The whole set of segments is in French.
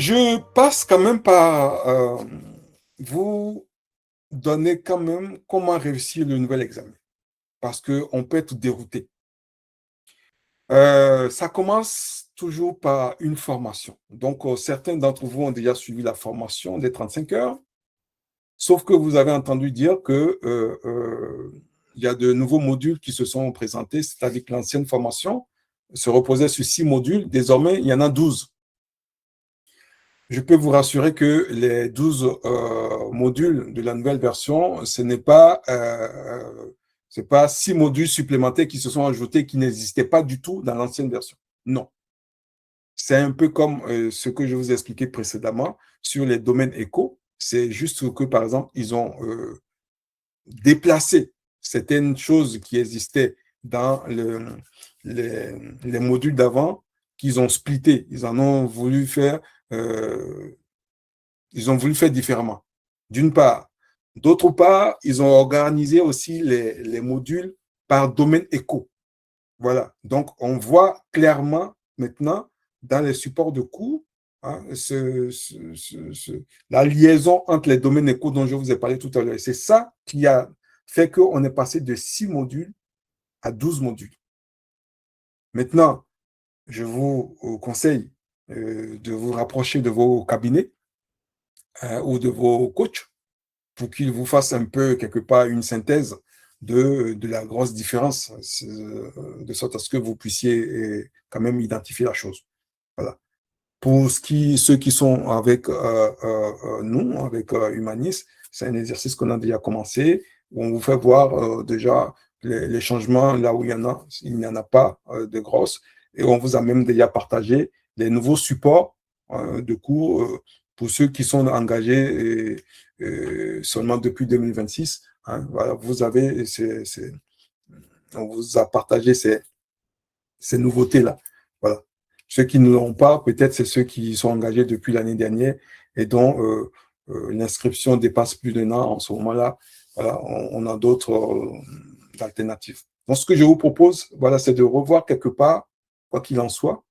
Je passe quand même par vous donner quand même comment réussir le nouvel examen, parce qu'on peut être dérouté. Ça commence toujours par une formation. Donc, certains d'entre vous ont déjà suivi la formation des 35 heures, sauf que vous avez entendu dire que il y a de nouveaux modules qui se sont présentés, c'est-à-dire que l'ancienne formation se reposait sur 6 modules. Désormais, il y en a 12. Je peux vous rassurer que les 12 modules de la nouvelle version, c'est pas 6 modules supplémentaires qui se sont ajoutés qui n'existaient pas du tout dans l'ancienne version. Non. C'est un peu comme ce que je vous ai expliqué précédemment sur les domaines éco. C'est juste que, par exemple, ils ont déplacé certaines choses qui existaient dans les modules d'avant, qu'ils ont splitté. Euh, ils ont voulu faire différemment, d'une part. D'autre part, ils ont organisé aussi les modules par domaine éco. Voilà. Donc, on voit clairement maintenant dans les supports de cours hein, la liaison entre les domaines éco dont je vous ai parlé tout à l'heure. C'est ça qui a fait qu'on est passé de 6 modules à 12 modules. Maintenant, je vous conseille de vous rapprocher de vos cabinets ou de vos coachs pour qu'ils vous fassent un peu, quelque part, une synthèse de la grosse différence, de sorte à ce que vous puissiez quand même identifier la chose. Voilà. Pour ceux qui sont avec nous, avec Humanis, c'est un exercice qu'on a déjà commencé, où on vous fait voir déjà les changements là où il n'y en a pas de grosses, et on vous a même déjà partagé les nouveaux supports de cours pour ceux qui sont engagés seulement depuis 2026. Hein, voilà, on vous a partagé ces nouveautés-là. Voilà. Ceux qui ne l'ont pas, peut-être c'est ceux qui sont engagés depuis l'année dernière et dont l'inscription dépasse plus d'un an. En ce moment-là, voilà, on a d'autres alternatives. Donc, ce que je vous propose, voilà, c'est de revoir quelque part, quoi qu'il en soit,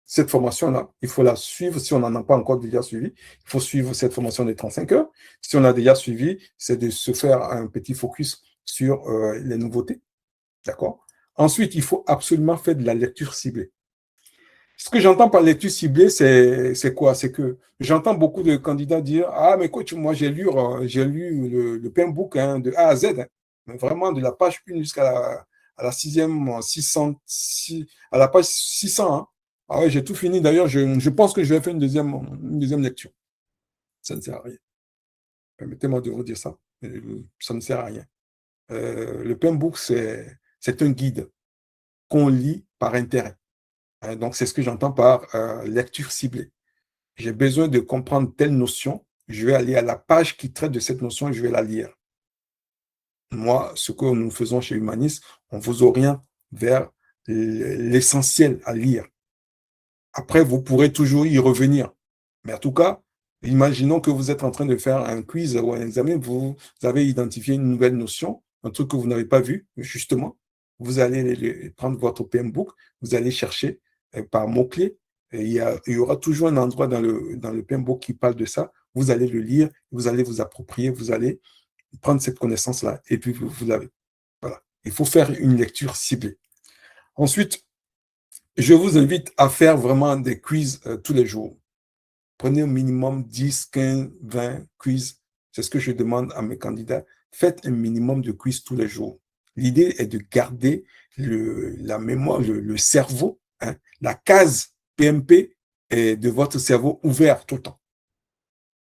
cette formation-là. Il faut la suivre si on n'en a pas encore déjà suivi. Il faut suivre cette formation des 35 heures. Si on a déjà suivi, c'est de se faire un petit focus sur les nouveautés. D'accord? Ensuite, il faut absolument faire de la lecture ciblée. Ce que j'entends par lecture ciblée, c'est quoi? C'est que j'entends beaucoup de candidats dire ah, mais coach, moi, j'ai lu le Pinbook hein, de A à Z, hein, mais vraiment de la page 1 jusqu'à à la sixième, 600, à la page 600. Hein. Ah ouais, j'ai tout fini. D'ailleurs, je pense que je vais faire une deuxième lecture. Ça ne sert à rien. Permettez-moi de vous dire ça. Ça ne sert à rien. Le Pinbook, c'est un guide qu'on lit par intérêt. Donc, c'est ce que j'entends par lecture ciblée. J'ai besoin de comprendre telle notion, je vais aller à la page qui traite de cette notion et je vais la lire. Moi, ce que nous faisons chez Humanis, on vous oriente vers l'essentiel à lire. Après, vous pourrez toujours y revenir. Mais en tout cas, imaginons que vous êtes en train de faire un quiz ou un examen, vous avez identifié une nouvelle notion, un truc que vous n'avez pas vu, justement. Vous allez prendre votre PMBOK, vous allez chercher par mots-clés. Il y aura toujours un endroit dans le PMBOK qui parle de ça. Vous allez le lire, vous allez vous approprier, vous allez prendre cette connaissance-là et puis vous l'avez. Voilà. Il faut faire une lecture ciblée. Ensuite, je vous invite à faire vraiment des quiz tous les jours. Prenez au minimum 10, 15, 20 quiz. C'est ce que je demande à mes candidats. Faites un minimum de quiz tous les jours. L'idée est de garder la mémoire, le cerveau, hein, la case PMP de votre cerveau ouvert tout le temps.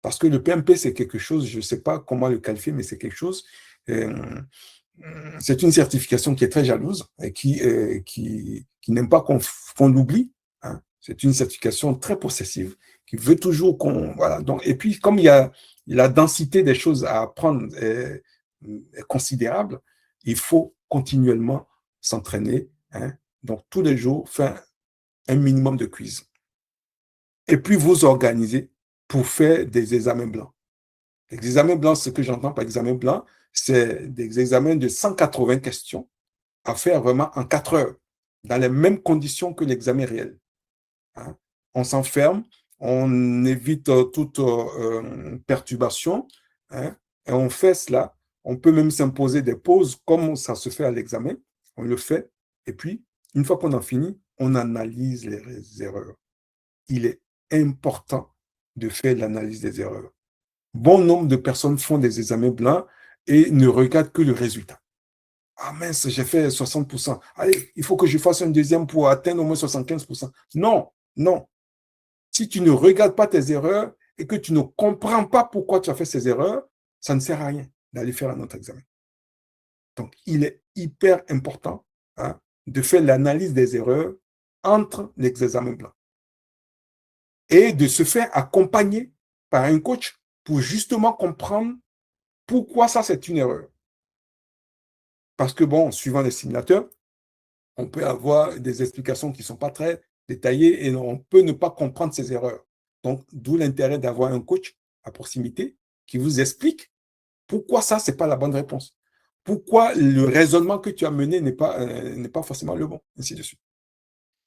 Parce que le PMP, c'est quelque chose, je ne sais pas comment le qualifier, mais c'est quelque chose, c'est une certification qui est très jalouse et qui n'aime pas qu'on l'oublie. Hein. C'est une certification très possessive qui veut toujours qu'on... Voilà. Donc, et puis, comme il y a la densité des choses à apprendre est considérable, il faut continuellement s'entraîner. Hein. Donc, tous les jours, faire un minimum de quiz. Et puis, vous organiser pour faire des examens blancs. Les examens blancs, ce que j'entends par examen blanc, c'est des examens de 180 questions à faire vraiment en 4 heures, dans les mêmes conditions que l'examen réel. Hein. on s'enferme, on évite toute perturbation, hein, et on fait cela. On peut même s'imposer des pauses comme ça se fait à l'examen. On le fait. Et puis, une fois qu'on a fini, on analyse les erreurs. Il est important de faire l'analyse des erreurs. Bon nombre de personnes font des examens blancs et ne regardent que le résultat. Ah mince, j'ai fait 60%. Allez, il faut que je fasse un deuxième pour atteindre au moins 75%. Non, non. Si tu ne regardes pas tes erreurs et que tu ne comprends pas pourquoi tu as fait ces erreurs, ça ne sert à rien d'aller faire un autre examen. Donc, il est hyper important, hein, de faire l'analyse des erreurs entre les examens blancs et de se faire accompagner par un coach pour justement comprendre pourquoi ça, c'est une erreur. Parce que, bon, suivant les simulateurs, on peut avoir des explications qui ne sont pas très détaillées et on peut ne pas comprendre ces erreurs. Donc, d'où l'intérêt d'avoir un coach à proximité qui vous explique pourquoi ça, ce n'est pas la bonne réponse. Pourquoi le raisonnement que tu as mené n'est pas forcément le bon, ainsi de suite.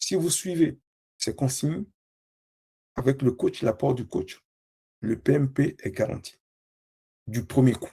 Si vous suivez ces consignes avec le coach, l'apport du coach, le PMP est garanti du premier coup.